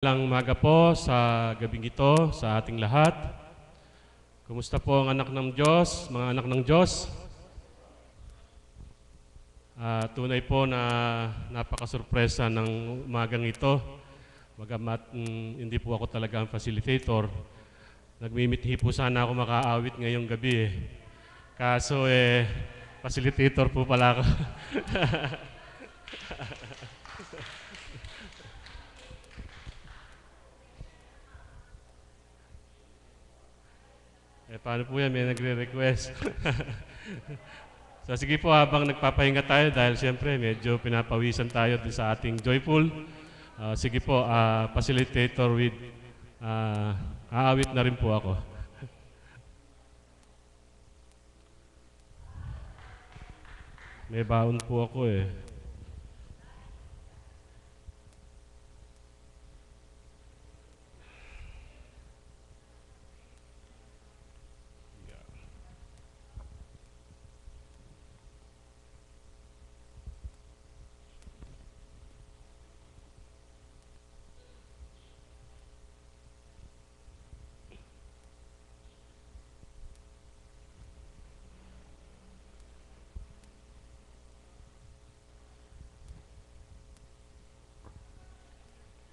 Lang umaga po sa gabing ito sa ating lahat. Kumusta po ang anak ng Diyos, mga anak ng Diyos? Tunay po na napakasurpresa ng umagang ito. Bagamat hindi po ako talaga ang facilitator. Nagmimithi po sana ako makaawit ngayong gabi eh. Kaso facilitator po pala ako. Paano po yan? May nagre-request. So sige po habang nagpapahinga tayo dahil siyempre medyo pinapawisan tayo sa ating joyful. Sige po, facilitator with aawit na rin po ako. May baon po ako eh.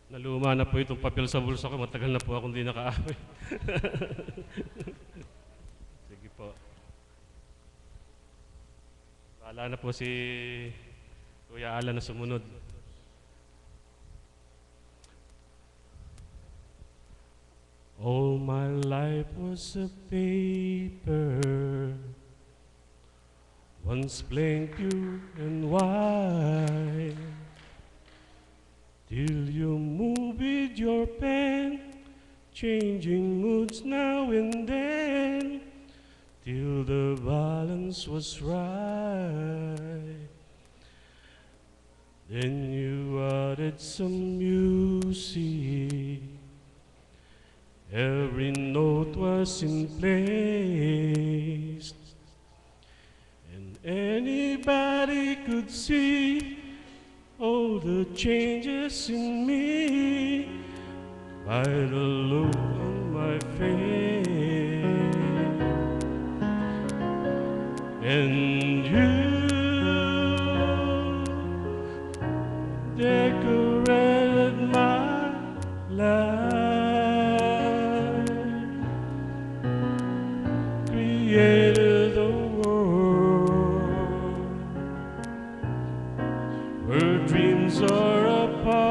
Naluma na po itong papel sa bulsa ko. Matagal na po akong hindi nakaawit. Sige po. Bahala na po si Kuya Alan na sumunod. All my life was a paper, once plain, pure, and white. Till you move with your pen, changing moods now and then, till the balance was right. Then you added some music, every note was in place, and anybody could see all the changes in me by the look on my face. And you decorated my life, created the world where dreams are apart,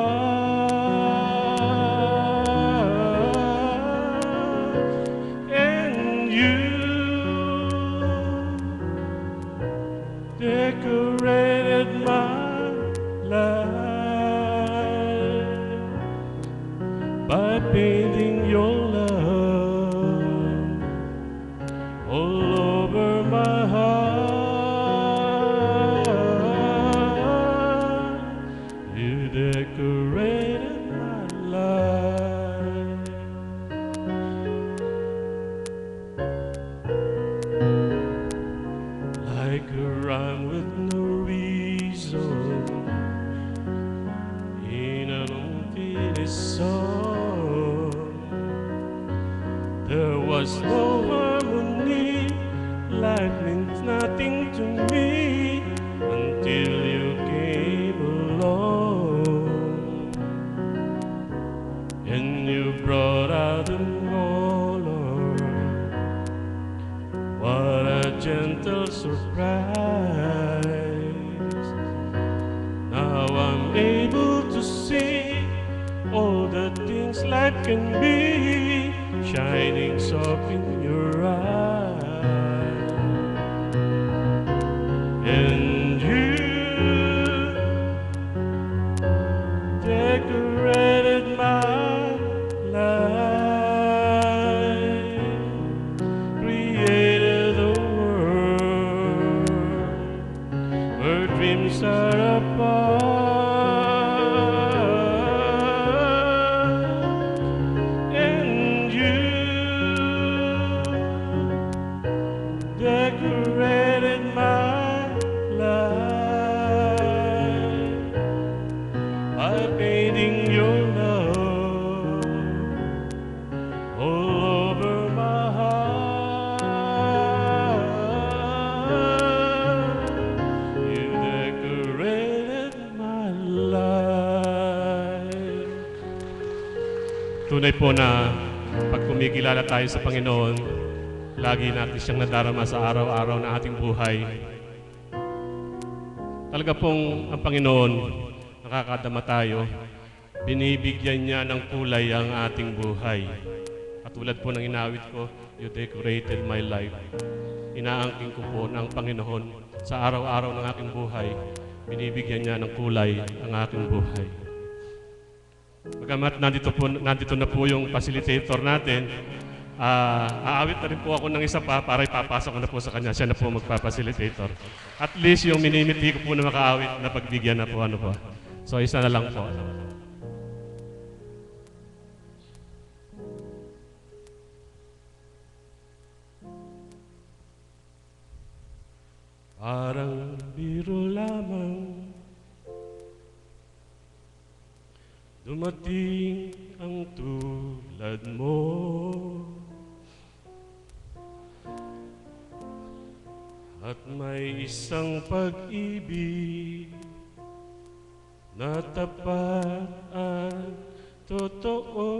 and you decorated my life by painting your love all over my heart. You decorated my life. Like a rhyme with no reason in an unfinished song. There was no harmony, life meant nothing to me until you came along, and you brought out the color. What a gentle surprise. Now I'm able to see all the things life can be, shining soft in your eyes. And you decorated my life, created the world where dreams are apart, and you Tunay po na pag kumikilala tayo sa Panginoon, lagi natin siyang nadarama sa araw-araw na ating buhay. Talaga pong ang Panginoon, nakakadama tayo, binibigyan niya ng kulay ang ating buhay. Katulad po ng inawit ko, You decorated my life. Inaangking ko po ng Panginoon sa araw-araw ng aking buhay, binibigyan niya ng kulay ang aking buhay. Bagamat nandito na po yung facilitator natin, aawit na rin po ako ng isa pa para ipapasok ko na po sa kanya. Siya na po magpa-facilitator. At least yung minimiti ko po na makaawit na pagbigyan na po ano po. So isa na lang po. Parang biro lamang dumating ang tulad mo, at may isang pag-ibig na tapat at totoo.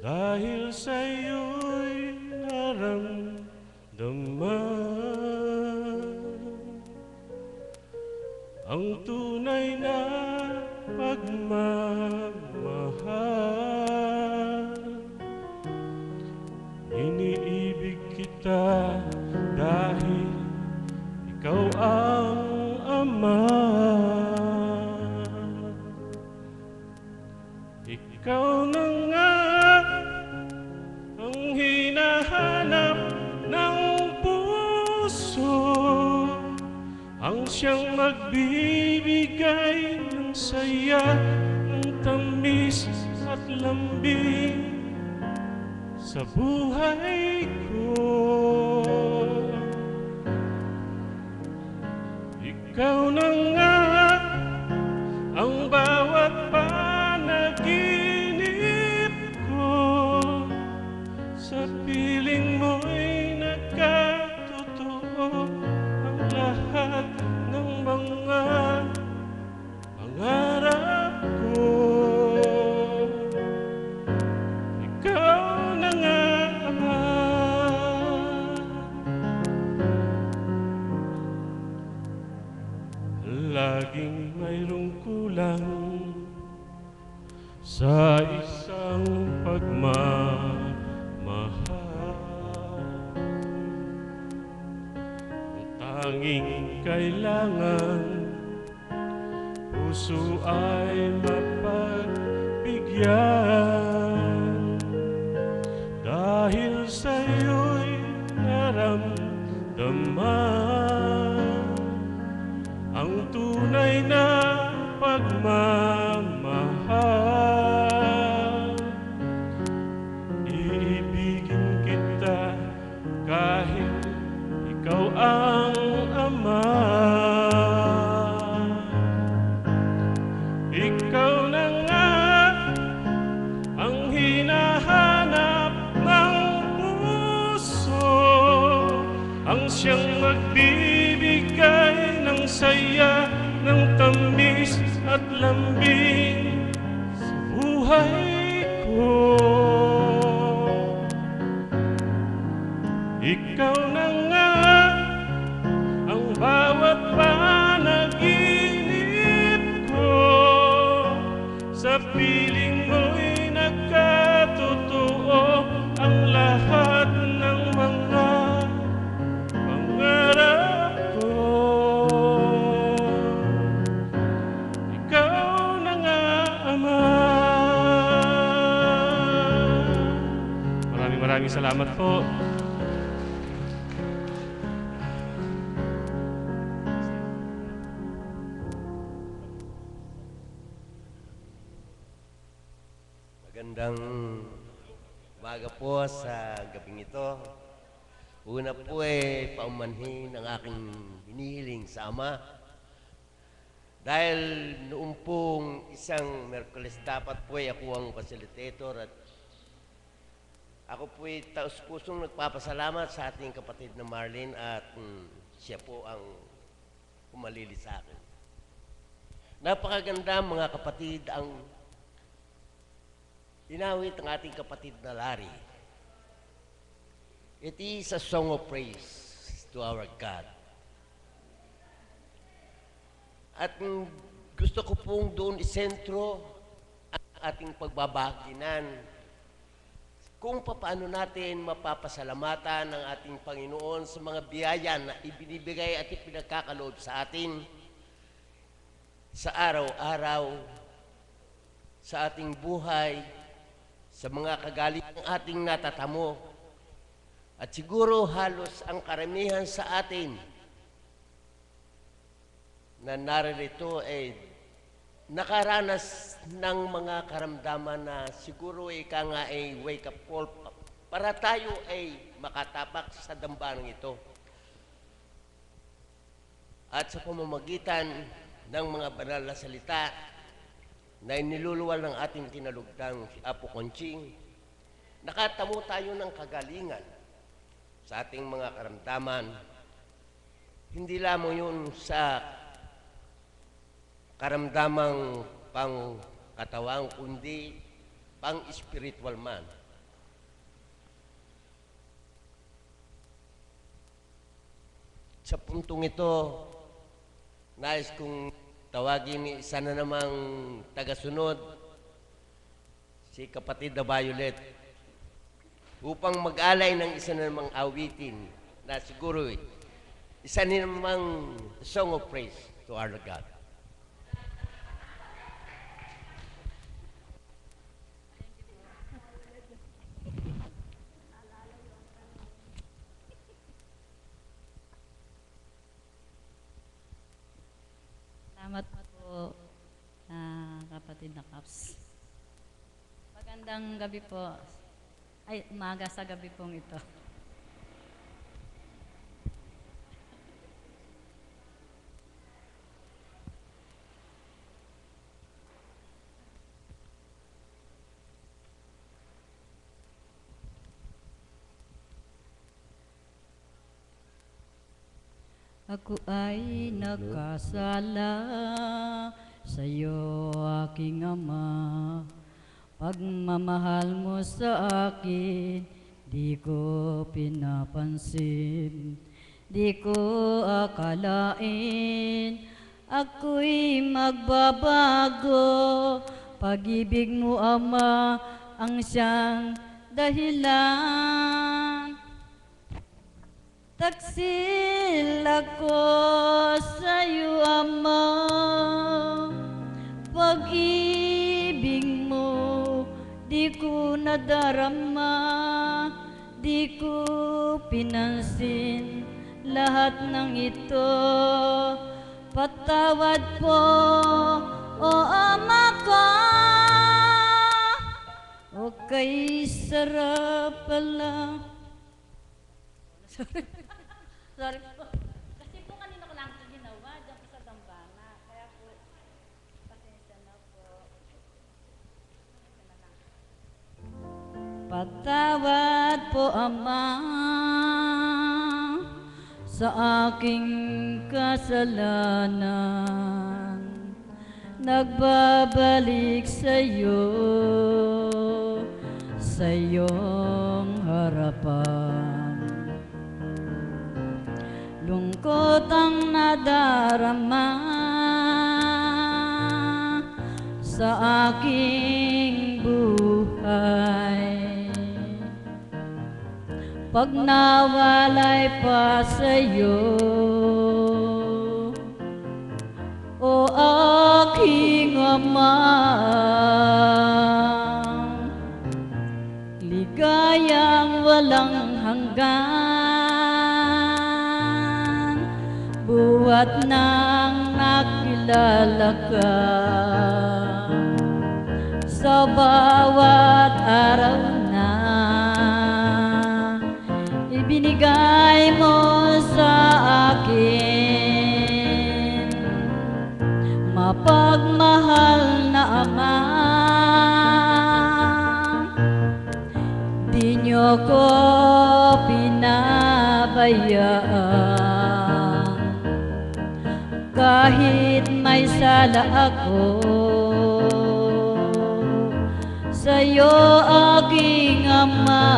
Dahil sa'yo'y naramdaman ang tunay na pagmamahal. Iniibig kita dahil ikaw ang Ama. Ikaw na nga ang hinahanap ng puso, ang siyang magbibigay ng saya, ng tamis at lambing sa buhay ko. Ikaw na nga ang bawat panaginip ko, sa piling mo'y nagkatotoo ang lahat ng mga pangarap ko. Ikaw na nga, Ama. Laging mayroong kulang sa isang pagmamahal. Ang tanging kailangan, puso ay mapagbigyan. Dahil sa'yo'y naramdaman ang tunay na pagmamahal. Iibigin kita kahit ikaw ang Ama. Ikaw na nga ang hinahanap ng puso, ang siyang magbibigay ng saya, ng tamis at lambing sa buhay ko. Ikaw na nga ang bawat panaginip ko, sa piling mo'y nagkatotoo ang lahat ng mga pangarap ko. Ikaw na nga, Ama. Maraming salamat po. Magandang umaga po sa gabing ito. Una po paumanhin ang aking hinihiling sa Ama. Dahil noong pong isang Merkules dapat po ako ang facilitator, at ako po taus-pusong nagpapasalamat sa ating kapatid na Marlene, at siya po ang pumalili sa akin. Napakaganda mga kapatid ang inawit ng ating kapatid na Larry. It is a song of praise to our God. At gusto ko pong doon isentro ang ating pagbabahaginan kung paano natin mapapasalamatan ng ating Panginoon sa mga biyaya na ibinibigay at ipinagkakaloob sa atin sa araw-araw, sa ating buhay, sa mga kagalingang ating natatamo. At siguro halos ang karamihan sa atin na naririto ay nakaranas ng mga karamdaman na siguro ika nga ay wake up call para tayo ay makatapak sa dambanang ito. At sa pamamagitan ng mga banal na salita na iniluluwal ng ating tinalugdang si Apo Conching, nakatamo tayo ng kagalingan sa ating mga karamdaman. Hindi lamang yun sa karamdamang pang katawang, kundi pang spiritual man. Sa puntong ito, nais kong tawagin isa na namang tagasunod, si kapatid na Violet, upang mag-alay ng isa na namang awitin na siguro isa na namang song of praise to our God. Salamat po, kapatid na Kaps. Magandang gabi po. Ay, umaga sa gabi pong ito. Ako ay nagkasala sa iyo, aking Ama. Pagmamahal mo sa akin, di ko pinapansin. Di ko akalain, ako'y magbabago. Pag-ibig mo, Ama, ang siyang dahilan. Taksil ako sa iyo, Ama. Pag-ibig mo, di ko nadarama, di ko pinansin lahat ng ito. Patawad po, o Ama ko. Okay, sarap pala. Sorry po. Kasi po kanina ko lang ito ginawa, dyan po sa dambana. Kaya po, pasensya na po. Patawad po, Ama, sa aking kasalanan. Nagbabalik sa iyong harapan. Lungkot ang nadarama sa aking buhay. Pag nawalay pa sa iyo, o aking Ama, ligayang walang hanggan, buhat nang nakilala ka. Sa bawat araw na ibinigay mo sa akin, mapagmahal na Ama, di niyo ko pinabayaan. Kahit may sala ako sa'yo aking Ama.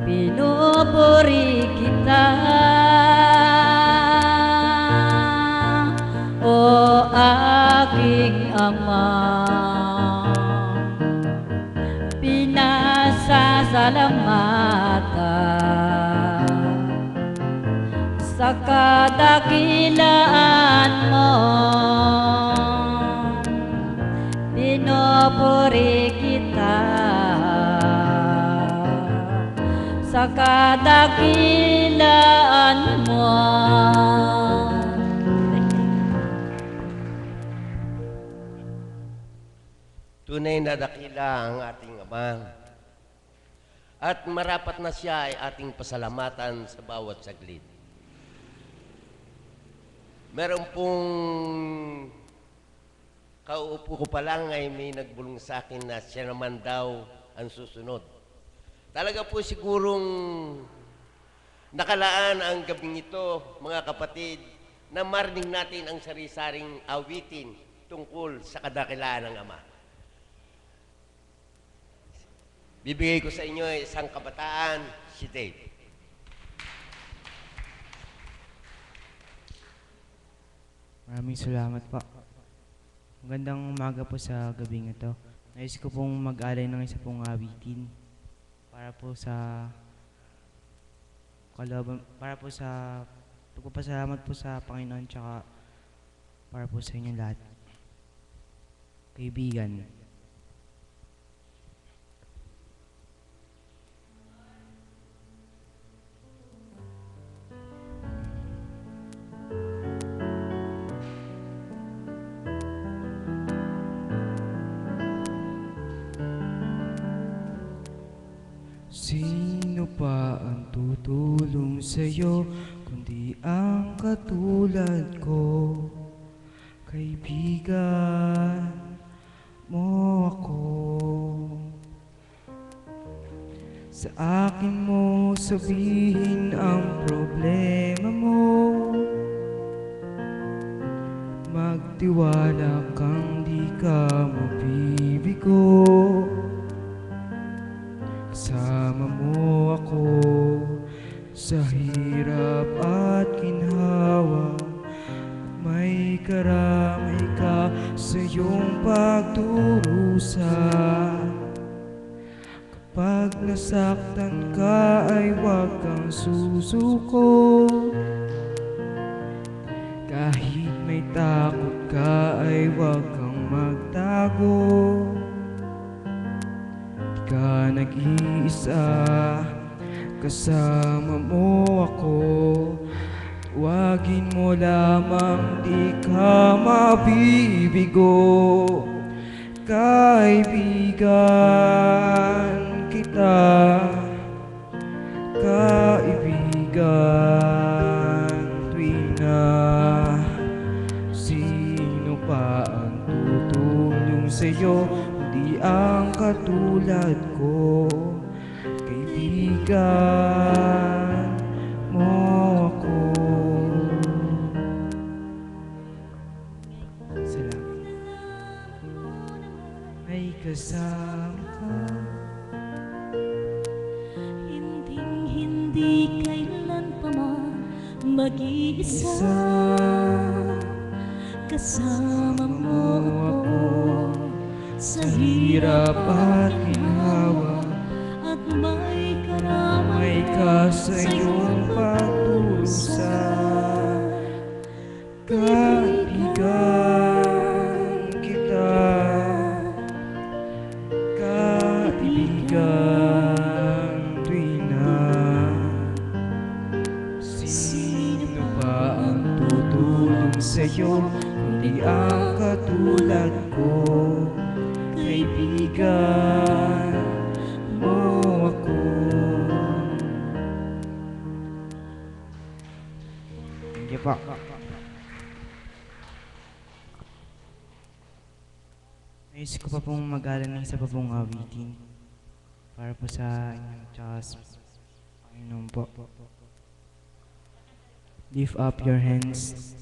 Pinupuri kita, o aking Ama. Pinasasalamatan sa kadakilaan mo. Pinupuri kita sa kadakilaan mo. Tunay na dakila ang ating Ama. At marapat na siya ay ating pasalamatan sa bawat saglit. Meron pong kauupo ko pa lang ay may nagbulong sa akin na siya naman daw ang susunod. Talaga po sigurong nakalaan ang gabing ito, mga kapatid, na marinig natin ang sari-saring awitin tungkol sa kadakilaan ng Ama. Bibigay ko sa inyo isang kabataan, si Dave. Maraming salamat po. Magandang umaga po sa gabing ito. Nais ko pong mag-alay ng isa pong awitin para po sa pagpapasalamat po sa Panginoon tsaka para po sa inyong lahat. Kaibigan. Sino pa ang tutulong sa'yo kundi ang katulad ko? Kaibigan mo ako. Sa akin mo sabihin ang problema mo. Magtiwala kang di ka mabibigo. Kasama mo ako sa hirap at ginhawa. May karamay ka sa iyong pagdurusa. Kapag nasaktan ka ay huwag kang susuko. Kahit may takot ka ay huwag kang magtago. Ka nag-iisa, kasama mo ako. Tuwagin mo lamang, di ka mabibigo. Kaibigan kita, kaibigan tuwing na sino pa ang tutulong sa'yo kundi ang katulad ko. Kaibigan mo ako. Salamat. May kasama ka. Hindi kailan pa man mag-iisa. Kasama mo ako sa Hirap at ginhawa, at may karamay may ka sa iyong pagdurusa. Kaibigan kita, kaibigan tuwing na sino pa ang tutulong sa'yo kundi ang katulad ko. Kaibigan mo ako. Thank you po. Nais ko pa pong mag-alala ng isa pa pong awitin para po sa inyong tsaka sa Panginoon po. Lift up your hands.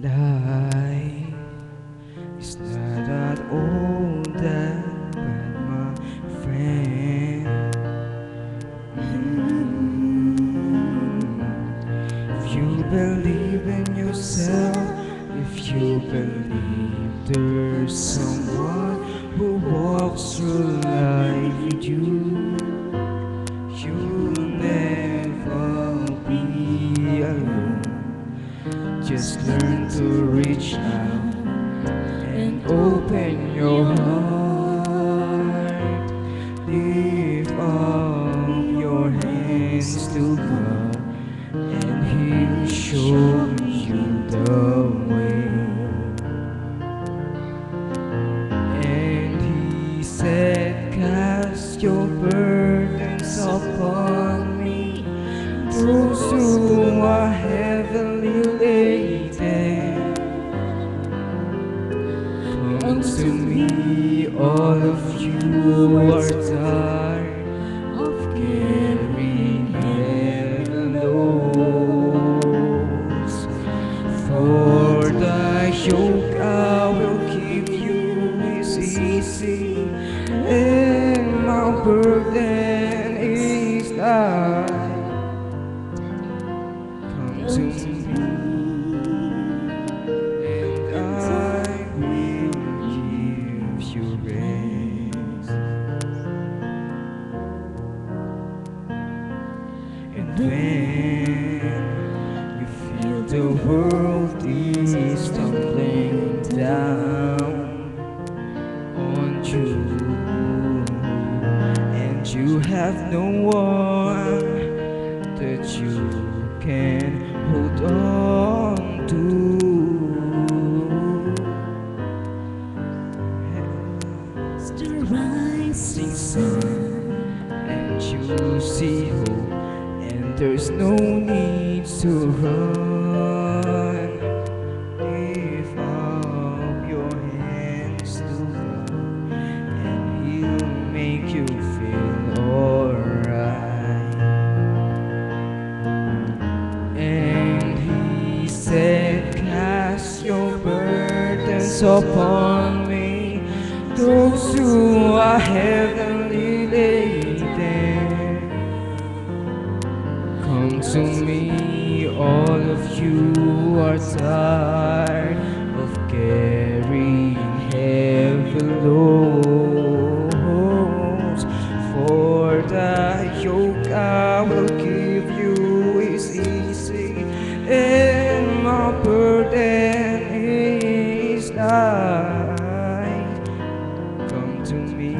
Life is not that old that bad, my friend. If you believe in yourself, if you believe there's someone who walks through life with you, you'll never be alone. Just learn to reach out and open your heart. Lift up your hands to God, and He'll show you the way. And He said, cast your burdens upon me, those who are heavenly laden. Come to me, all of you who are tired of carrying heavy loads. For the yoke I will give you is easy, and my burden is light. Come to me, and I will give you rest. And when you feel the world is tumbling down on you, and you have no one that you can hold on to, the rising sun, and you see hope, and there's no need to run. Lift up your hands to God, and He'll make you feel alright. And He said, cast your burdens upon me, those who are heavenly laden. Come to me, all of you who are tired of carrying heavy loads. For the yoke I will give you is easy, and my burden is light. Come to me,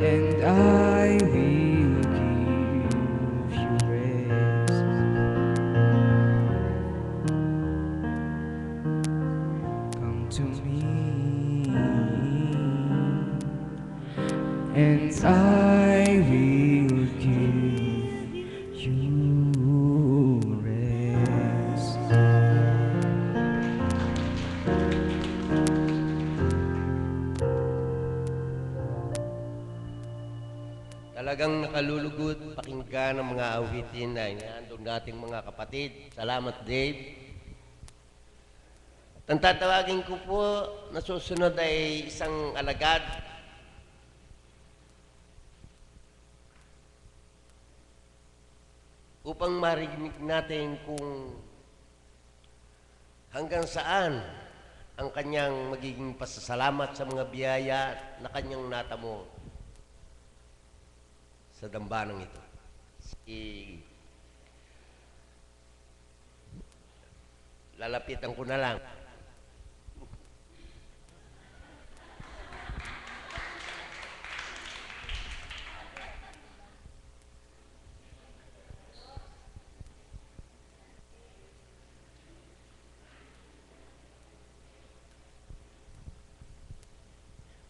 and I will give you rest. Come to me, and I will give you rest. Talagang nakalulugod pakinggan ang mga awitin na inaandun nating mga kapatid. Salamat, Dave. Ang tatawagin ko po na susunod ay isang alagad. Upang marinig natin kung hanggang saan ang kanyang magiging pasasalamat sa mga biyaya na kanyang natamo sa dambanang ito. Lalapitan ko na lang.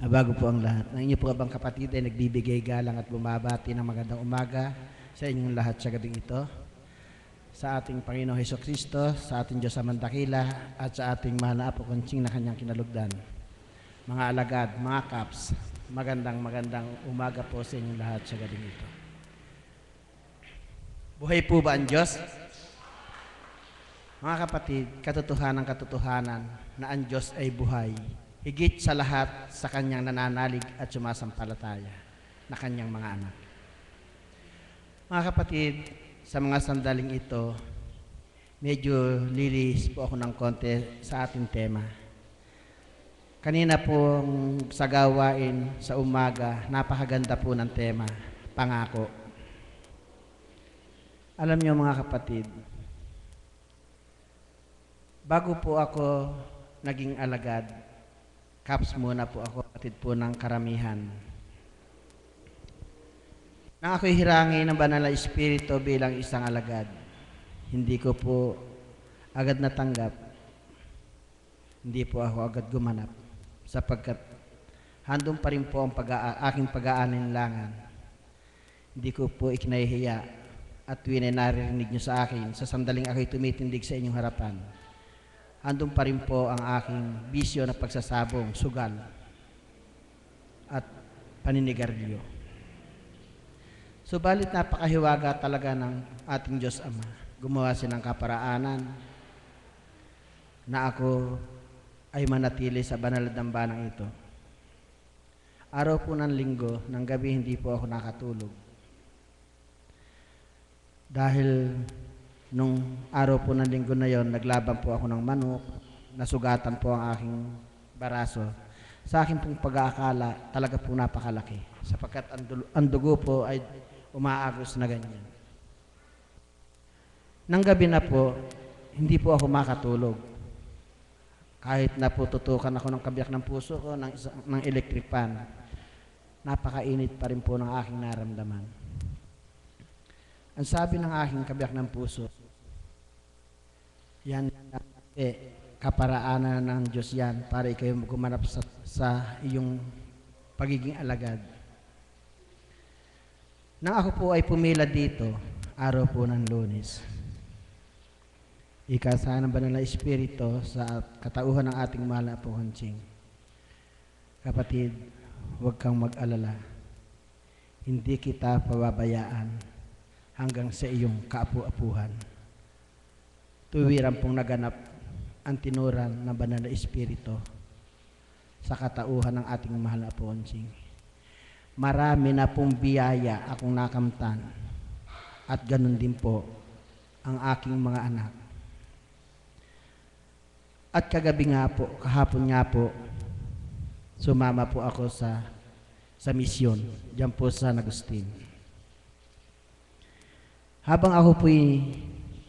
Bago po ang lahat, ang inyo po abang kapatid ay nagbibigay galang at bumabati ng magandang umaga sa inyong lahat sa gabing ito. sa ating Panginoong Hesus Kristo, sa ating Diyos Amang Dakila, at sa ating mahal na Apo Kunching na kanyang kinalugdan. Mga alagad, mga kaps, magandang umaga po sa inyong lahat sa gabing ito. Buhay po ba ang Diyos? Mga kapatid, katotohanan na ang Diyos ay buhay, higit sa lahat sa kanyang nananalig at sumasampalataya na kanyang mga anak. Mga kapatid, sa mga sandaling ito, medyo lilis po ako ng konti sa ating tema. Kanina pong sa gawain sa umaga, napakaganda po ng tema, pangako. Alam niyo mga kapatid, bago po ako naging alagad, kaps muna po ako, kapatid po ng karamihan. Nang ako'y hirangin ng Banal na Espiritu bilang isang alagad, hindi ko po agad natanggap, hindi po ako agad gumanap, sapagkat handong pa rin po ang aking pag-aaninlangan. Hindi ko po ikinahihiya at tuwin ay naririnig niyo sa akin, sa sandaling ako'y tumitindig sa inyong harapan, handong pa rin po ang aking bisyo na pagsasabong, sugal, at paninigarilyo. Subalit napakahiwaga talaga ng ating Diyos Ama. Gumawa siya ng kaparaanan na ako ay manatili sa banal na dambanang ito. Araw po ng linggo, ng gabi hindi po ako nakatulog. Dahil nung araw po ng linggo na yon, naglaban po ako ng manok, nasugatan po ang aking baraso. Sa akin pong pag-aakala, talaga po napakalaki. Sapagkat ang dugo po ay umaagos na ganyan. Nang gabi na po, hindi po ako makatulog. Kahit na po tutukan ako ng kabiyak ng puso ko, ng electric fan, napakainit pa rin po ng aking naramdaman. Ang sabi ng aking kabiyak ng puso, yan kaparaanan ng Diyos yan para ikaw gumanap sa iyong pagiging alagad. Nang ako po ay pumila dito, araw po ng Lunes, ikasahan ng Banal na Espiritu sa katauhan ng ating mahal na Apo Kunching. Kapatid, huwag kang mag-alala. Hindi kita pababayaan hanggang sa iyong kaapu-apuhan. Tuwiran pong naganap ang tinuran ng Banal na Espiritu sa katauhan ng ating mahal na Apo Kunching. Marami na pong biyaya akong nakamtan at ganun din po ang aking mga anak. At kagabi nga po, kahapon nga po, sumama po ako sa misyon, diyan po sa San Agustin. Habang ako po'y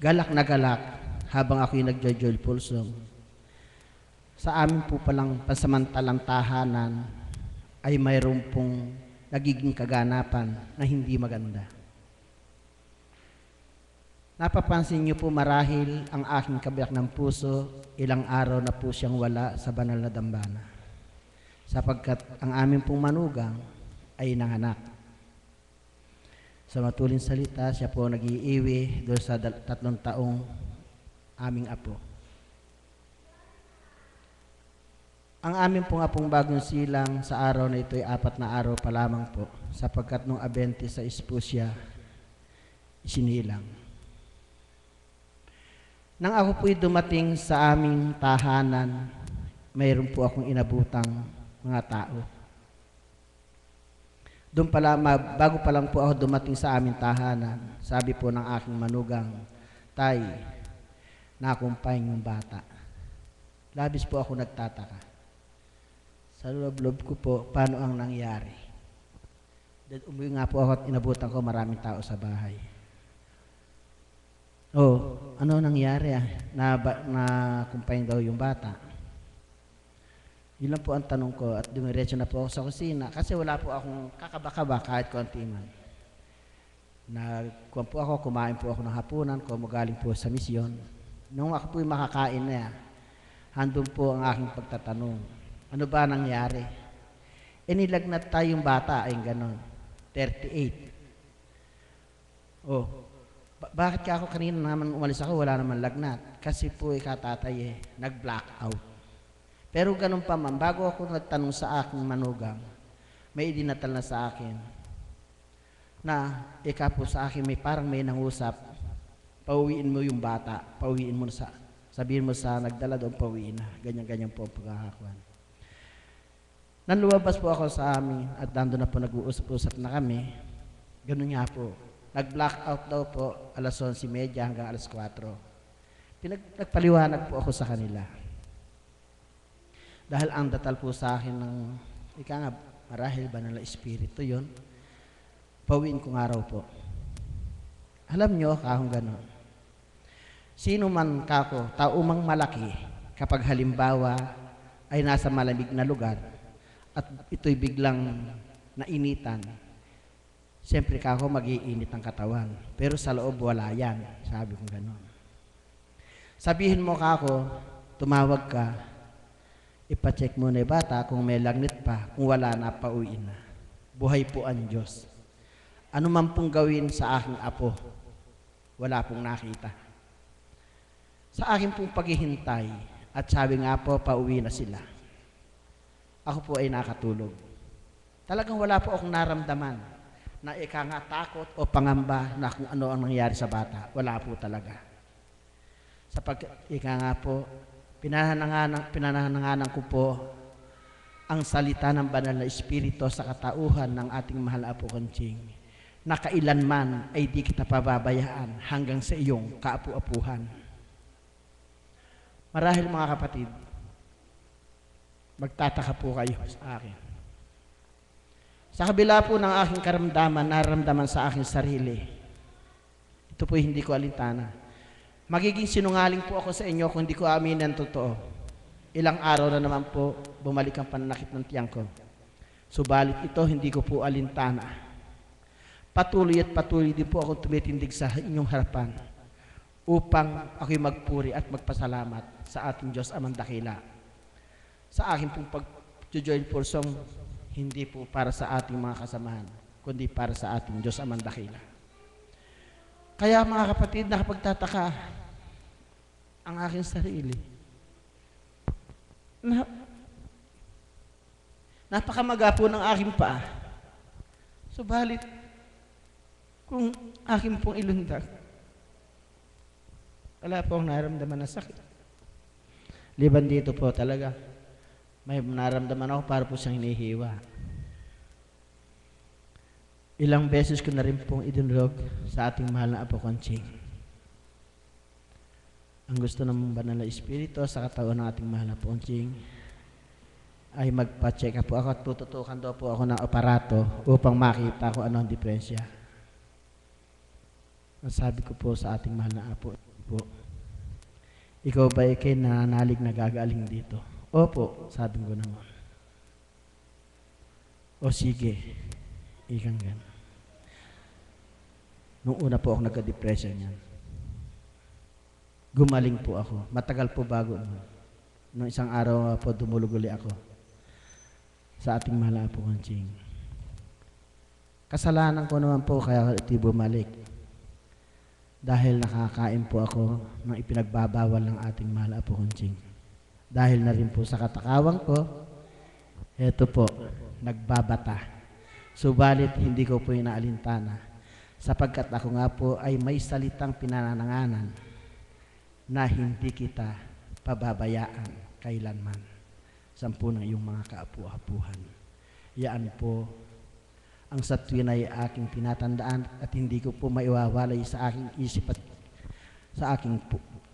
galak na galak, habang ako'y nagjo-joyful song, sa amin po palang pansamantalang tahanan ay mayroon pong nagiging kaganapan na hindi maganda. Napapansin niyo po marahil ang aking kabiyak ng puso, ilang araw na po siyang wala sa banal na dambana. Sapagkat ang aming pong manugang ay nanganak. Sa matuling salita, siya po nag-iiwi doon sa 3 taong aming apo. Ang amin pong apong bagong silang sa araw na ito ay 4 na araw pa lamang po, sapagkat nung 26 po siya isinilang. Nang ako po'y dumating sa aming tahanan, mayroon po akong inabutang mga tao. Doon pala, bago pa lang po ako dumating sa aming tahanan, sabi po ng aking manugang, "Tay, nakumpay yung bata." Labis po ako nagtataka. Sa loob-loob ko po, paano ang nangyari? Then umuwi nga po ako at inabutan ko maraming tao sa bahay. Oh, ano nangyari na-kumpain daw yung bata? Yun lang po ang tanong ko at dumiretso na po ako sa kusina kasi wala po akong kakaba-kaba kahit konti man. Kumain po ako ng hapunan ko, magaling po sa misyon. Nung ako po'y makakain na, handun po ang aking pagtatanong. Ano ba nangyari? Nilagnat tayong bata, ay ganon. 38. Oh, Bakit ka ako kanina naman umalis ako, wala naman lagnat? Kasi po katatay nag-blackout. Pero ganun pa man, bago ako nagtanong sa aking manugang, may idinatal na sa akin na po sa akin parang may nangusap, pauwiin mo yung bata, pauwiin mo sa, sabihin mo sa nagdala doon, pauwiin na. Ganyan-ganyan po ang pagkakakuan. Nanluwabas po ako sa amin at nandun na po nag-uusap-usap na kami. Ganun nga po. Nag-blackout daw po alas 11:30 hanggang alas 4. Nagpaliwanag po ako sa kanila. Dahil ang datal po sa akin ng, marahil banal na espiritu yun, pauwiin kong araw po. Alam nyo, kahong gano'n. Sino man kako, taumang malaki, kapag halimbawa ay nasa malamig na lugar at ito'y biglang nainitan, siyempre kako mag-iinit ang katawan. Pero sa loob wala yan. Sabi ko gano'n. Sabihin mo kako, tumawag ka, ipacheck mo na yung bata kung may lagnit pa, kung wala na, pauwiin na. Buhay po ang Diyos. Ano man pong gawin sa aking apo, wala pong nakita. Sa akin pong paghihintay, at sabi nga po, pauwi na sila. Ako po ay nakatulog. Talagang wala po akong naramdaman na takot o pangamba na kung ano ang nangyari sa bata. Wala po talaga. Nga po, pinananganan ko po ang salita ng banal na espiritu sa katauhan ng ating mahal na Apo Conching, na kailanman ay di kita pababayaan hanggang sa iyong kaapu-apuhan. Marahil mga kapatid, magtataka po kayo sa akin. Sa kabila po ng aking karamdaman, nararamdaman sa aking sarili, ito po hindi ko alintana. Magiging sinungaling po ako sa inyo kung hindi ko aminin ang totoo. Ilang araw na naman po, bumalik ang pananakit ng tiyang ko. Subalit ito, hindi ko po alintana. Patuloy at patuloy din po ako tumitindig sa inyong harapan upang ako'y magpuri at magpasalamat sa ating Diyos Amang Dakila. Sa aking pong pag-join pulsong, hindi po para sa ating mga kasamahan, kundi para sa ating Diyos Amang Dakila. Kaya mga kapatid, nakapagtataka ang aking sarili. Napakamaga po ng aking paa. Subalit, kung aking pong ilundag, wala po akong naramdaman na sakit. Liban dito po talaga, may naramdaman ako para po siyang hinihiwa. Ilang beses ko na rin pong idinulog sa ating mahal na Apo Conching. Ang gusto ng banal na espiritu sa katawan ng ating mahal na Apo Conching ay magpa-check up po ako at tututukan daw po ako ng aparato upang makita ko ano ang diferensya. Ang sabi ko po sa ating mahal na Apo po, ikaw ba ikay nananalig na gagaling dito? Opo, sabi ko naman. O sige, ikang gan. Nung una po ako nagka-depression yan. Gumaling po ako. Matagal po bago nun. Nung isang araw po dumuluguli ako sa ating mahal na Apo Conching. Kasalanan ko naman po kaya ito bumalik. Dahil nakakain po ako ng ipinagbabawal ng ating mahal na Apo Conching. Dahil na rin po sa katakawang ko, eto po, nagbabata. Subalit hindi ko po inaalintana sapagkat ako nga po ay may salitang pinanananganan na hindi kita pababayaan kailanman. Sampu ng iyong mga kaapu-apuhan. Yan po ang sa tuwin ay aking tinatandaan at hindi ko po maiwawalay sa aking isip at sa aking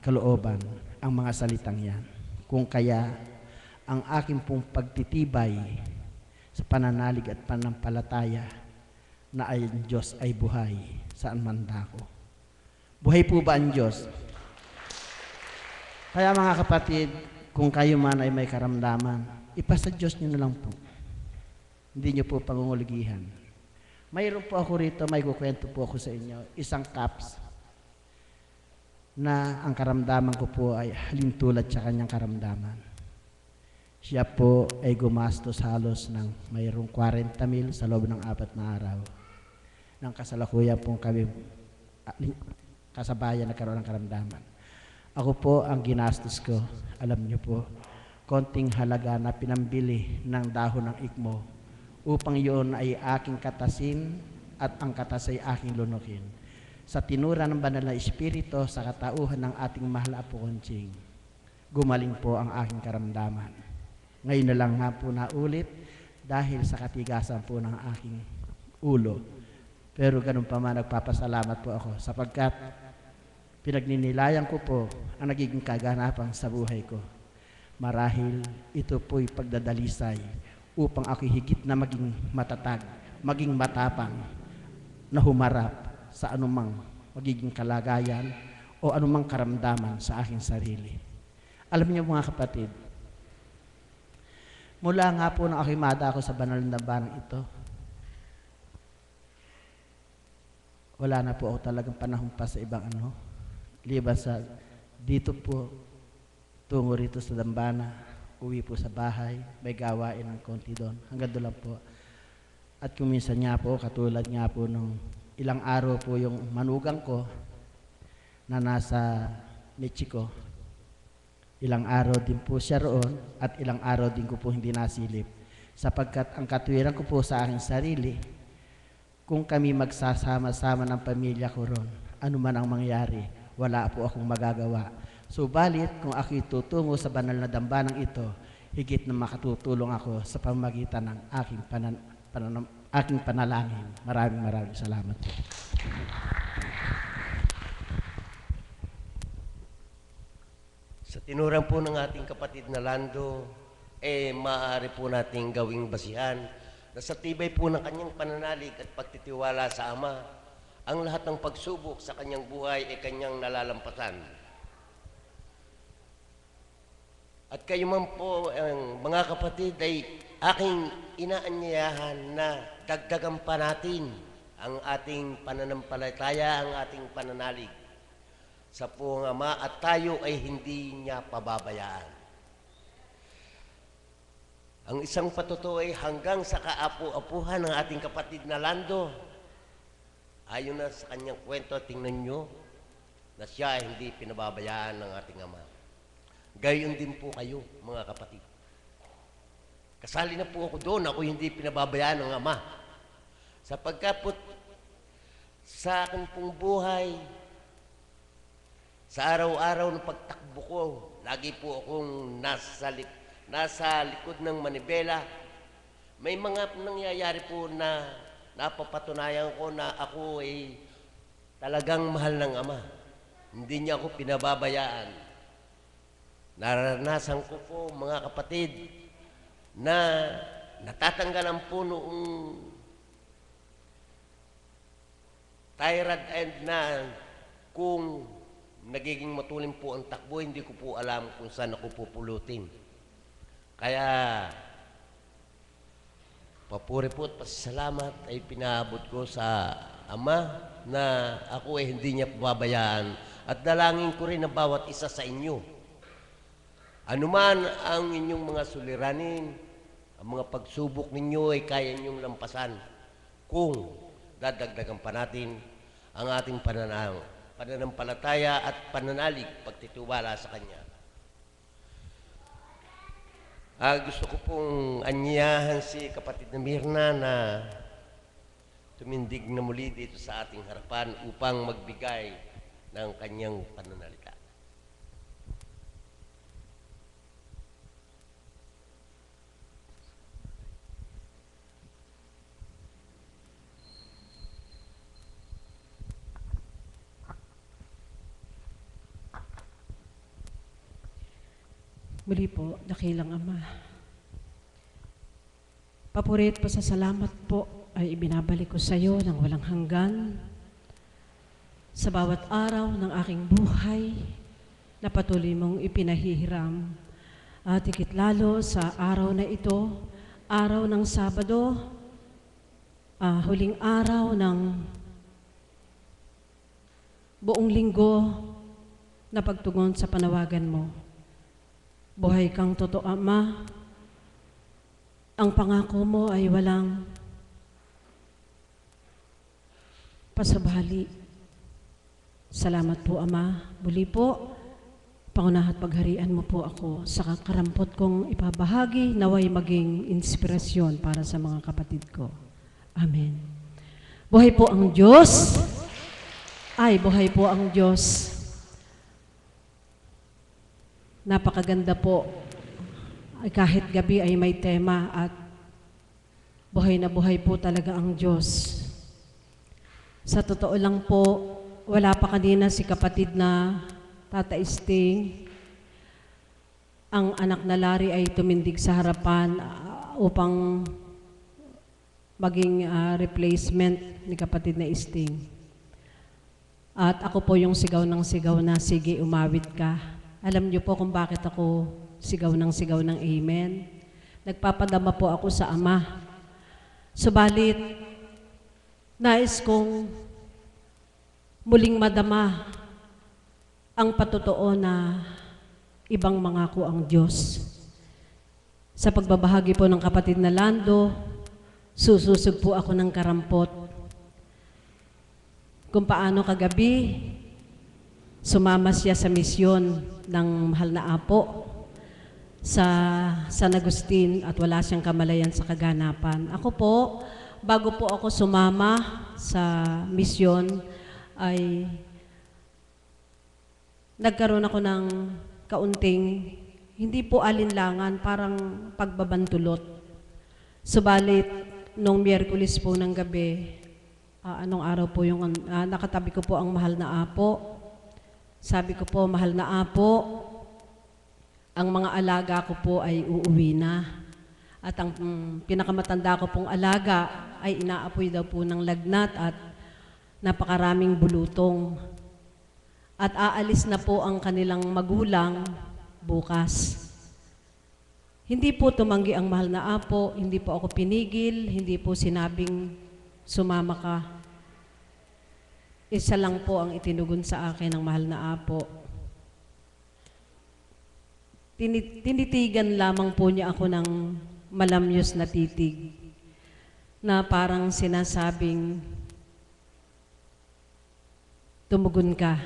kalooban ang mga salitang yan. Kung kaya ang aking pong pagtitibay sa pananalig at panampalataya na ay Diyos ay buhay saan man dako. Buhay po ba ang Diyos? Kaya mga kapatid, kung kayo man ay may karamdaman, ipasa Diyos nyo na lang po. Hindi nyo po pangunguligihan. Mayroon po ako rito, may kukwento po ako sa inyo, isang caps na ang karamdaman ko po ay halintulad sa kanyang karamdaman. Siya po ay gumastos halos ng mayroong 40,000 sa loob ng 4 na araw. Nang kasalukuyan po kami kasabayan nagkaroon ng karamdaman. Ako po ang ginastos ko, alam niyo po, konting halaga na pinambili ng dahon ng ikmo upang yun ay aking katasin at ang katas ay aking lunukin. Sa tinura ng banal na Espiritu sa katauhan ng ating mahal na Apo Conching, gumaling po ang aking karamdaman. Ngayon na lang nga po naulit dahil sa katigasan po ng aking ulo. Pero ganun pa man, nagpapasalamat po ako sapagkat pinagninilayan ko po ang nagiging kaganapan sa buhay ko. Marahil ito po'y pagdadalisay upang ako higit na maging matatag, maging matapang na humarap sa anumang magiging kalagayan o anumang karamdaman sa aking sarili. Alam niyo mga kapatid, mula nga po nang ako'y madako sa banal na dambanang ito, wala na po ako talagang panahon pa sa ibang liban sa dito po, tungo rito sa dambana, uwi po sa bahay, may gawain ng konti doon. Hanggang doon lang po. At kung minsan nga po, katulad nga po nung ilang araw po yung manugang ko na nasa Mexico, ilang araw din po siya roon at ilang araw din ko po hindi nasilip. Sapagkat ang katwiran ko po sa aking sarili, kung kami magsasama-sama ng pamilya ko roon, ano man ang mangyari, wala po akong magagawa. Subalit, kung ako'y tutungo sa banal na dambanang ito, higit na makatutulong ako sa pamamagitan ng aking panalangin. Maraming salamat po. Sa tinuran po ng ating kapatid na Lando, maaari po nating gawing basihan na sa tibay po ng kanyang pananalig at pagtitiwala sa Ama, ang lahat ng pagsubok sa kanyang buhay ay kanyang nalalampasan. At kayo man po, mga kapatid, ay aking inaanyayahan na dagdagan pa natin ang ating pananampalataya, ang ating pananalig sa Poong Ama at tayo ay hindi niya pababayaan. Ang isang patotoo ay hanggang sa kaapu-apuhan ng ating kapatid na Lando, ayon na sa kanyang kwento, tingnan nyo na siya ay hindi pinababayaan ng ating Ama. Gayon din po kayo, mga kapatid. Kasali na po ako doon, ako hindi pinababayaan ng Ama. Sapagkat po, sa akin pong buhay, sa araw-araw ng pagtakbo ko, lagi po akong nasa likod ng manibela. May mga nangyayari po na napapatunayan ko na ako ay talagang mahal ng Ama. Hindi niya ako pinababayaan. Naranasan ko po, mga kapatid, na natatanggalan po noong thyroid end na kung nagiging matulin po ang takbo, hindi ko po alam kung saan ako pupulutin. Kaya papuri po at pasasalamat ay pinaabot ko sa Ama na ako ay hindi niya pababayaan at dalangin ko rin na bawat isa sa inyo. Anuman ang inyong mga suliranin, ang mga pagsubok ninyo ay kaya ninyong lampasan kung dadagdagan pa natin ang ating pananampalataya at pananalig, pagtitiwala sa Kanya. Gusto ko pong anyayahan si kapatid na Mirna na tumindig na muli dito sa ating harapan upang magbigay ng kanyang pananalita. Muli po, dakilang Ama. Papurit po sa salamat po ay ibinabalik ko sa iyo ng walang hanggan sa bawat araw ng aking buhay na patuloy mong ipinahihiram. At higit lalo sa araw na ito, araw ng Sabado, huling araw ng buong linggo na pagtugon sa panawagan mo. Buhay kang totoo, Ama. Ang pangako mo ay walang pasabali. Salamat po, Ama. Muli po, pangunahan at pagharian mo po ako sa karampot kong ipabahagi, naway maging inspirasyon para sa mga kapatid ko. Amen. Buhay po ang Diyos. Ay, buhay po ang Diyos. Napakaganda po. Ay, kahit gabi ay may tema at buhay na buhay po talaga ang Diyos. Sa totoo lang po, wala pa kanina si kapatid na Tata Sting. Ang anak na Larry ay tumindig sa harapan upang maging replacement ni kapatid na Sting. At ako po yung sigaw ng sigaw na, sige, umawit ka. Alam niyo po kung bakit ako sigaw ng amen. Nagpapadama po ako sa Ama. Subalit, nais kong muling madama ang patotoo na ibang mangako ang Diyos. Sa pagbabahagi po ng kapatid na Lando, sususog po ako ng karampot. Kung paano kagabi, sumama siya sa misyon ng mahal na Apo sa San Agustin at wala siyang kamalayan sa kaganapan. Ako po, bago po ako sumama sa misyon, ay nagkaroon ako ng kaunting, hindi po alinlangan, parang pagbabantulot. Subalit, nung Miyerkules po ng gabi, anong araw po yung, nakatabi ko po ang mahal na Apo. Sabi ko po, mahal na Apo, ang mga alaga ko po ay uuwi na. At ang pinakamatanda ko pong alaga ay inaapoy daw po ng lagnat at napakaraming bulutong. At aalis na po ang kanilang magulang bukas. Hindi po tumanggi ang mahal na Apo, hindi po ako pinigil, hindi po sinabing sumama ka. Isa lang po ang itinugon sa akin ng mahal na Apo. Tinitigan lamang po niya ako ng malamyos na titig na parang sinasabing, tumugon ka.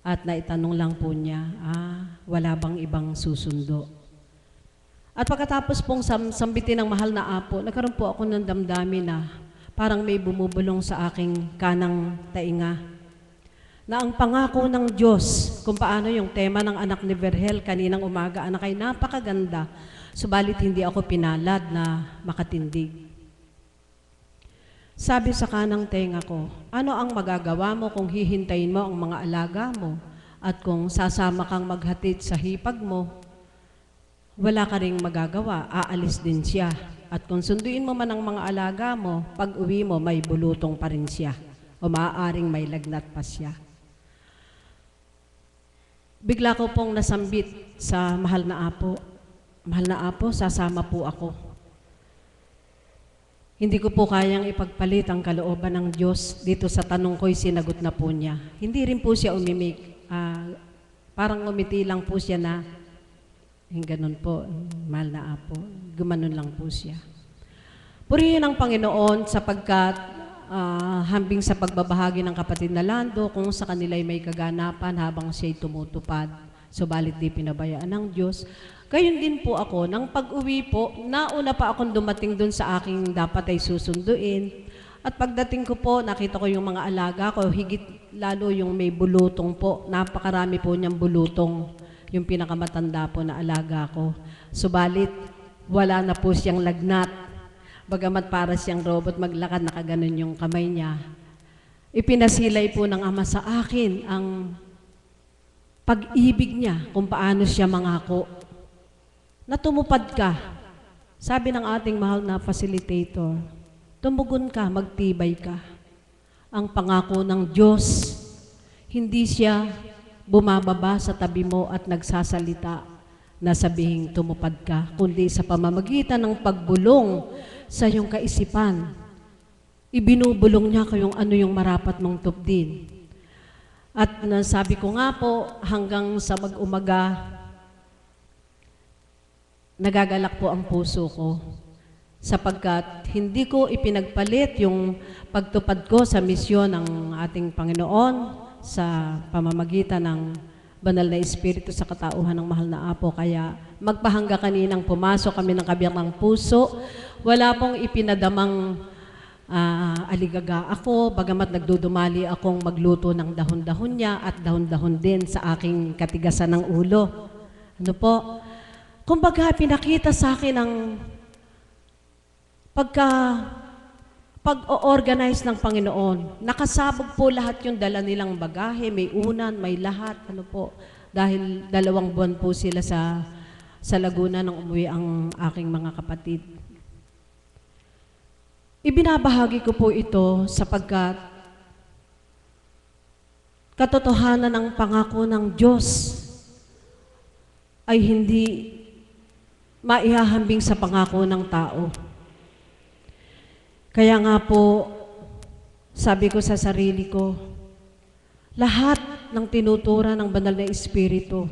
At naitanong lang po niya, wala bang ibang susundo? At pagkatapos pong sambitin ng mahal na Apo, nagkaroon po ako ng damdamin na parang may bumubulong sa aking kanang tainga. Na ang pangako ng Diyos, kung paano yung tema ng anak ni Verhel kaninang umaga, anak ay napakaganda, subalit hindi ako pinalad na makatindig. Sabi sa kanang tenga ko, ano ang magagawa mo kung hihintayin mo ang mga alaga mo at kung sasama kang maghatid sa hipag mo, wala ka ring magagawa, aalis din siya. At kung sunduin mo man ang mga alaga mo, pag uwi mo may bulutong pa rin siya o maaaring may lagnat pa siya. Bigla ko pong nasambit sa mahal na Apo. Mahal na Apo, sasama po ako. Hindi ko po kayang ipagpalit ang kalooban ng Diyos. Dito sa tanong ko'y sinagot na po niya. Hindi rin po siya umimik. Parang umiti lang po siya na, ganun po, mahal na Apo. Gumanon lang po siya. Purihin ang Panginoon sapagkat hambing sa pagbabahagi ng kapatid na Lando kung sa kanila'y may kaganapan habang siya'y tumutupad. Subalit di pinabayaan ng Diyos. Gayon din po ako, nang pag-uwi po, nauna pa akong dumating dun sa aking dapat ay susunduin. At pagdating ko po, nakita ko yung mga alaga ko, higit lalo yung may bulutong po. Napakarami po niyang bulutong, yung pinakamatanda po na alaga ko. Subalit, wala na po siyang lagnat. Bagamat para siyang robot maglakad, nakaganon yung kamay niya. Ipinasilay po ng Ama sa akin ang pag-ibig niya kung paano siya mangako. Na tumupad ka. Sabi ng ating mahal na facilitator, tumugon ka, magtibay ka. Ang pangako ng Diyos, hindi siya bumababa sa tabi mo at nagsasalita na sabihing tumupad ka, kundi sa pamamagitan ng pagbulong sa iyong kaisipan. Ibinubulong niya kung ano yung marapat mong tupdin. At nasabi ko nga po, hanggang sa mag-umaga, nagagalak po ang puso ko sapagkat hindi ko ipinagpalit yung pagtupad ko sa misyon ng ating Panginoon, sa pamamagitan ng banal na Espiritu sa katauhan ng mahal na Apo. Kaya magpahangga kaninang pumasok kami ng kabiyang puso. Wala pong ipinadamang aligaga ako, bagamat nagdudumali akong magluto ng dahon-dahon niya at dahon-dahon din sa aking katigasan ng ulo. Ano po? Kumbaga, pinakita sa akin ang pag-organize ng Panginoon. Nakasabog po lahat yung dala nilang bagahe, may unan, may lahat. Ano po? Dahil 2 buwan po sila sa Laguna nang umuwi ang aking mga kapatid. Ibinabahagi ko po ito sapagkat katotohanan ng pangako ng Diyos ay hindi maihahambing sa pangako ng tao. Kaya nga po, sabi ko sa sarili ko, lahat ng tinutura ng banal na Espiritu,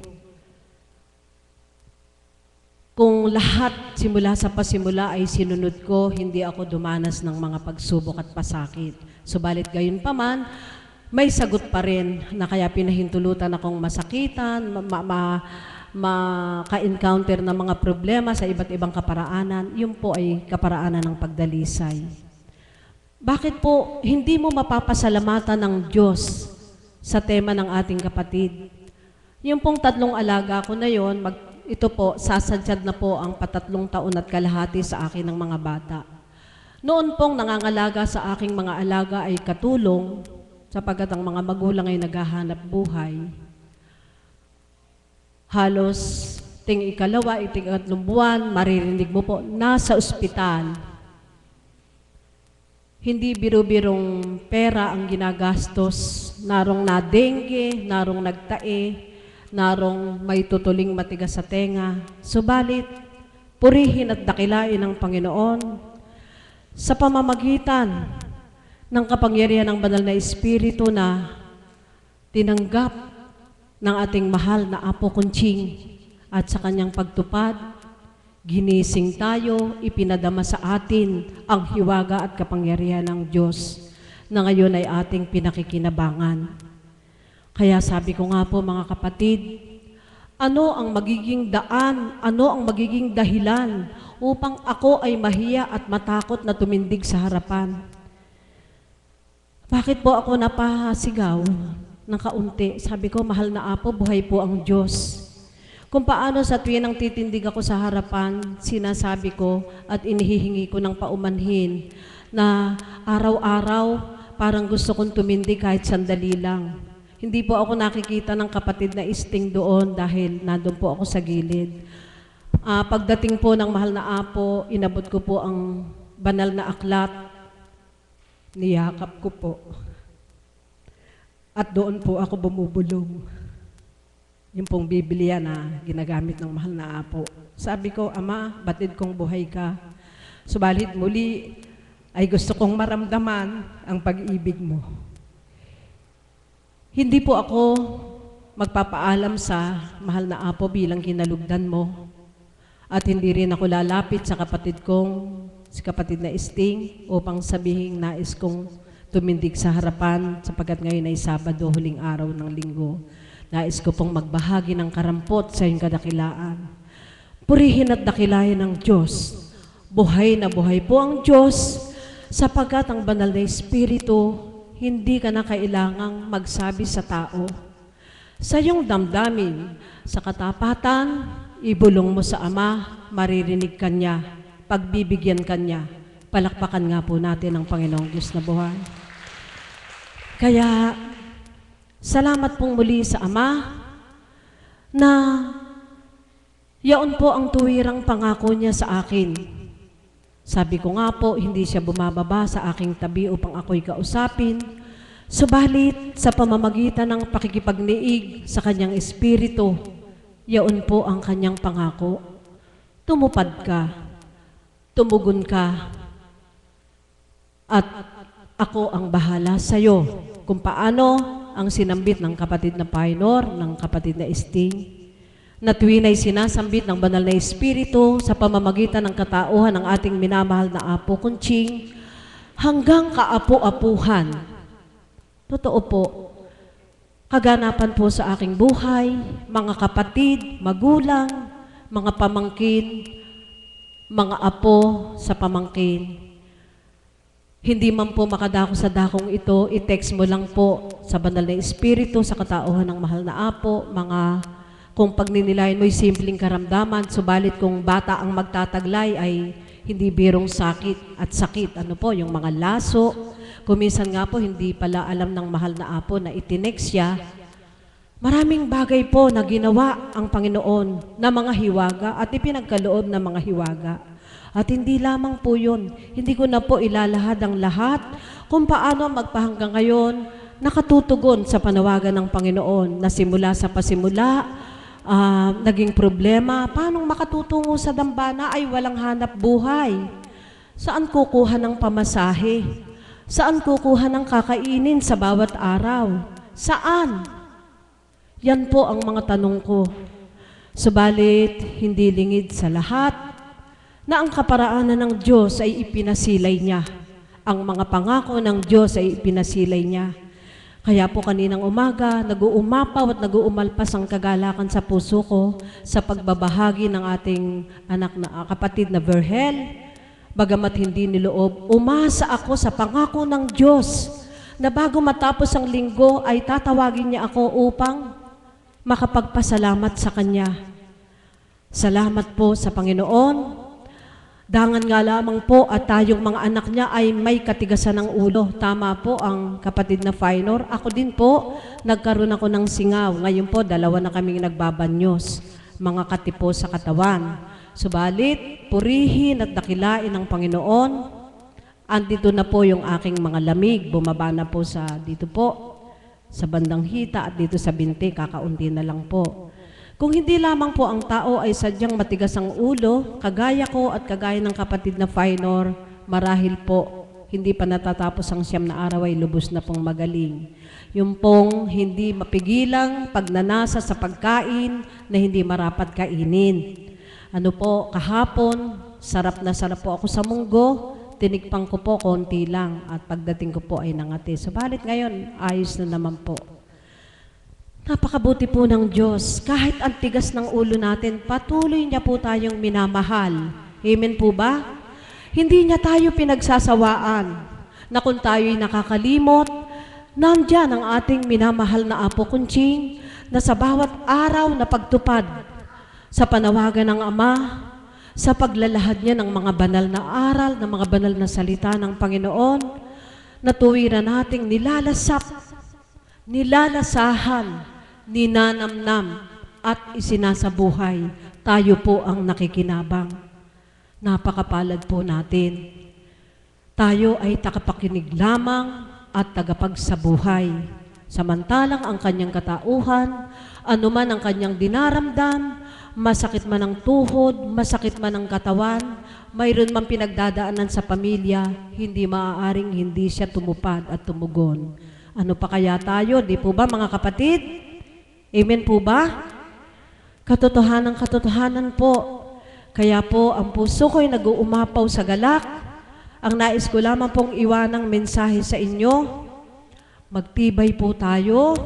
kung lahat simula sa pasimula ay sinunod ko, hindi ako dumanas ng mga pagsubok at pasakit. Subalit gayon pa man, may sagot pa rin na kaya pinahintulutan akong masakitan, maka-encounter ng mga problema sa iba't ibang kaparaanan. Yun po ay kaparaanan ng pagdalisay. Bakit po hindi mo mapapasalamatan ng Diyos sa tema ng ating kapatid? Yung pong 3 alaga ko na yon, ito po, sasadyad na po ang 3 taon at kalahati sa akin ng mga bata. Noon pong nangangalaga sa aking mga alaga ay katulong, sapagkat ang mga magulang ay naghahanap buhay. Halos ting 2, ting 3 buwan, maririnig mo po, nasa ospital. Hindi biro-birong pera ang ginagastos, narong na dengue, narong nagtae, narong may tutuling matigas sa tenga. Subalit, purihin at dakilain ng Panginoon sa pamamagitan ng kapangyarihan ng banal na Espiritu na tinanggap ng ating mahal na Apo Kunching at sa kanyang pagtupad, ginising tayo, ipinadama sa atin ang hiwaga at kapangyarihan ng Diyos na ngayon ay ating pinakikinabangan. Kaya sabi ko nga po mga kapatid, ano ang magiging daan, ano ang magiging dahilan upang ako ay mahiya at matakot na tumindig sa harapan? Bakit po ako napasigaw ng kaunti? Sabi ko, mahal na Apo, buhay po ang Diyos. Kung paano sa tuwing nang titindig ako sa harapan, sinasabi ko at inihihingi ko ng paumanhin na araw-araw parang gusto kong tumindig kahit sandali lang. Hindi po ako nakikita ng kapatid na isting doon dahil nandun po ako sa gilid. Pagdating po ng mahal na Apo, inabot ko po ang banal na aklat, niyakap ko po. At doon po ako bumubulong. Yung pong Biblia na ginagamit ng mahal na Apo. Sabi ko, Ama, batid kong buhay ka. Subalit muli ay gusto kong maramdaman ang pag-ibig mo. Hindi po ako magpapaalam sa mahal na Apo bilang kinalugdan mo. At hindi rin ako lalapit sa kapatid kong, si kapatid na Isting, upang sabihin nais kong tumindig sa harapan sapagkat ngayon ay Sabado, huling araw ng linggo. Nais ko pong magbahagi ng karampot sa iyong kadakilaan. Purihin at dakilayan ng Diyos. Buhay na buhay po ang Diyos sapagkat ang banal na Espiritu hindi ka na kailangang magsabi sa tao. Sa iyong damdamin, sa katapatan, ibulong mo sa Ama, maririnig ka niya, pagbibigyan ka niya. Palakpakan nga po natin ang Panginoong Diyos na buhay. Kaya, salamat pong muli sa Ama na yaon po ang tuwirang pangako niya sa akin. Sabi ko nga po, hindi siya bumababa sa aking tabi upang ako'y kausapin. Subalit, sa pamamagitan ng pakikipagniig sa kanyang espiritu, yaon po ang kanyang pangako. Tumupad ka, tumugon ka, at ako ang bahala sa iyo kung paano ang sinambit ng kapatid na Pioneer, ng kapatid na Isting, na tuwin ay sinasambit ng banal na Espiritu sa pamamagitan ng katauhan ng ating minamahal na Apo Kunching hanggang kaapu-apuhan. Totoo po, kaganapan po sa aking buhay, mga kapatid, magulang, mga pamangkin, mga apo sa pamangkin. Hindi man po makadako sa dakong ito, i-text mo lang po sa banal na Espiritu, sa katauhan ng mahal na apo, mga kung pagninilayan mo'y simpleng karamdaman, subalit kung bata ang magtataglay ay hindi birong sakit at sakit. Ano po, yung mga laso. Kuminsan nga po, hindi pala alam ng mahal na apo na itinext siya. Maraming bagay po na ginawa ang Panginoon na mga hiwaga at ipinagkaloob ng mga hiwaga. At hindi lamang po yun. Hindi ko na po ilalahad ang lahat kung paano magpahanggang ngayon nakatutugon sa panawagan ng Panginoon na simula sa pasimula, naging problema, paano makatutungo sa dambana ay walang hanap buhay. Saan kukuha ng pamasahe? Saan kukuha ng kakainin sa bawat araw? Saan? Yan po ang mga tanong ko. Subalit, hindi lingid sa lahat na ang kaparaanan ng Diyos ay ipinasilay niya. Ang mga pangako ng Diyos ay ipinasilay niya. Kaya po kaninang umaga, nag-uumapaw at nag-uumalpas ang kagalakan sa puso ko sa pagbabahagi ng ating anak na kapatid na Verhel. Bagamat hindi niloob, umasa ako sa pangako ng Diyos na bago matapos ang linggo ay tatawagin niya ako upang makapagpasalamat sa Kanya. Salamat po sa Panginoon. Dangan nga lamang po at tayong mga anak niya ay may katigasan ng ulo. Tama po ang kapatid na Fainor. Ako din po, nagkaroon ako ng singaw. Ngayon po, 2 na kaming nagbabanyos. Mga katipo sa katawan. Subalit, purihin at dakilain ng Panginoon. Andito na po yung aking mga lamig. Bumaba na po sa dito po, sa bandang hita at dito sa binti. Kakaunti na lang po. Kung hindi lamang po ang tao ay sadyang matigas ang ulo, kagaya ko at kagaya ng kapatid na Fainor, marahil po, hindi pa natatapos ang 9 na araw ay lubos na pong magaling. Yung pong hindi mapigilang pagnanasa sa pagkain na hindi marapat kainin. Ano po, kahapon, sarap na sarap po ako sa munggo, tinikpang ko po konti lang at pagdating ko po ay nangati. Subalit ngayon, ayos na naman po. Napakabuti po ng Diyos. Kahit ang tigas ng ulo natin, patuloy niya po tayong minamahal. Amen po ba? Hindi niya tayo pinagsasawaan na kung tayo'y nakakalimot, nandyan ang ating minamahal na Apo Kunching na sa bawat araw na pagtupad sa panawagan ng Ama, sa paglalahad niya ng mga banal na aral, ng mga banal na salita ng Panginoon, na tuwiran nating nilalasap, nilalasahan, ninanamnam at isinasabuhay. Tayo po ang nakikinabang. Napakapalad po natin. Tayo ay takapakinig lamang at tagapagsabuhay. Samantalang ang kanyang katauhan, anuman ang kanyang dinaramdam, masakit man ang tuhod, masakit man ang katawan, mayroon man pinagdadaanan sa pamilya, hindi maaaring hindi siya tumupad at tumugon. Ano pa kaya tayo? Di po ba mga kapatid? Amen po ba? Katotohanan po. Kaya po ang puso ko'y nag-uumapaw sa galak. Ang nais ko lamang pong iwanang mensahe sa inyo, magtibay po tayo.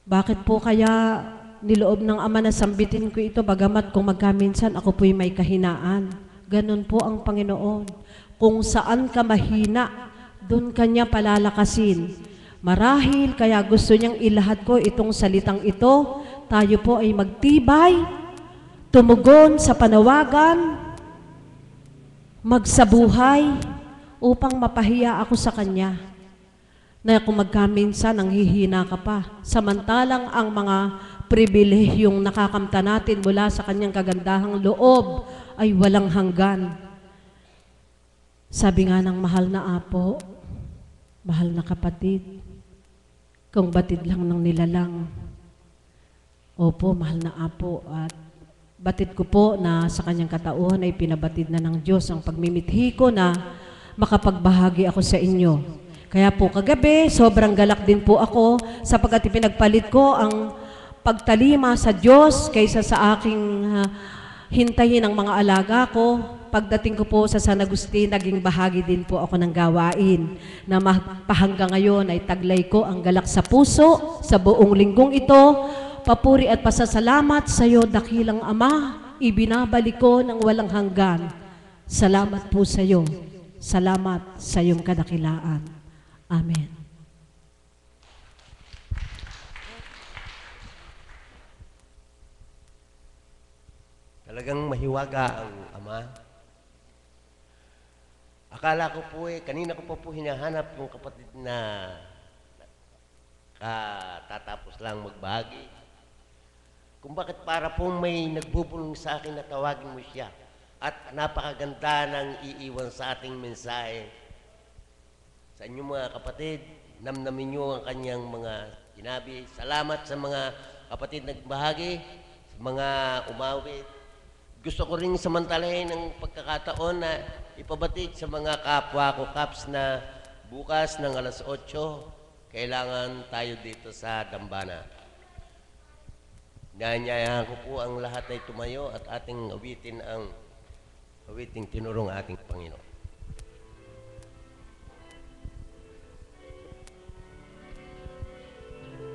Bakit po kaya niloob ng Ama na sambitin ko ito bagamat kung magkaminsan ako po'y may kahinaan? Ganon po ang Panginoon. Kung saan ka mahina, doon kanya palalakasin. Marahil kaya gusto niyang ilahad ko itong salitang ito, tayo po ay magtibay, tumugon sa panawagan, magsabuhay upang mapahiya ako sa Kanya. Na kung magkaminsan ang hihina ka pa, samantalang ang mga pribilehyong nakakamta natin mula sa Kanyang kagandahang loob ay walang hanggan. Sabi nga ng mahal na Apo, mahal na kapatid, kung batid lang ng nilalang. Opo, mahal na Apo, at batid ko po na sa kanyang katauhan ay pinabatid na ng Diyos ang pagmimithi ko na makapagbahagi ako sa inyo. Kaya po kagabi, sobrang galak din po ako sapagkat ipinagpalit ko ang pagtalima sa Diyos kaysa sa aking hintayin ang mga alaga ko. Pagdating ko po sa San Agustin, naging bahagi din po ako ng gawain na pahanggang ngayon ay taglay ko ang galak sa puso sa buong linggong ito. Papuri at pasasalamat sa iyo, dakilang Ama, ibinabalik ko ng walang hanggan. Salamat po sa iyo. Salamat sa iyong kadakilaan. Amen. Talagang mahiwaga ang Ama. Akala ko po kanina ko pa po hinahanap yung kapatid na katatapos lang magbahagi. Kung bakit para po may nagbubulong sa akin na tawagin mo siya. At napakaganda ng iiwan sa ating mensahe. Sa inyo mga kapatid, namnamin nyo ang kanyang mga sinabi. Salamat sa mga kapatid nagbahagi, sa mga umawit. Gusto ko rin samantalahin ang pagkakataon na ipabatid sa mga kapwa ko Kaps na bukas ng alas 8, kailangan tayo dito sa Dambana. Nanyayahan ko po ang lahat ay tumayo at ating awitin ang awiting tinurong ating Panginoon.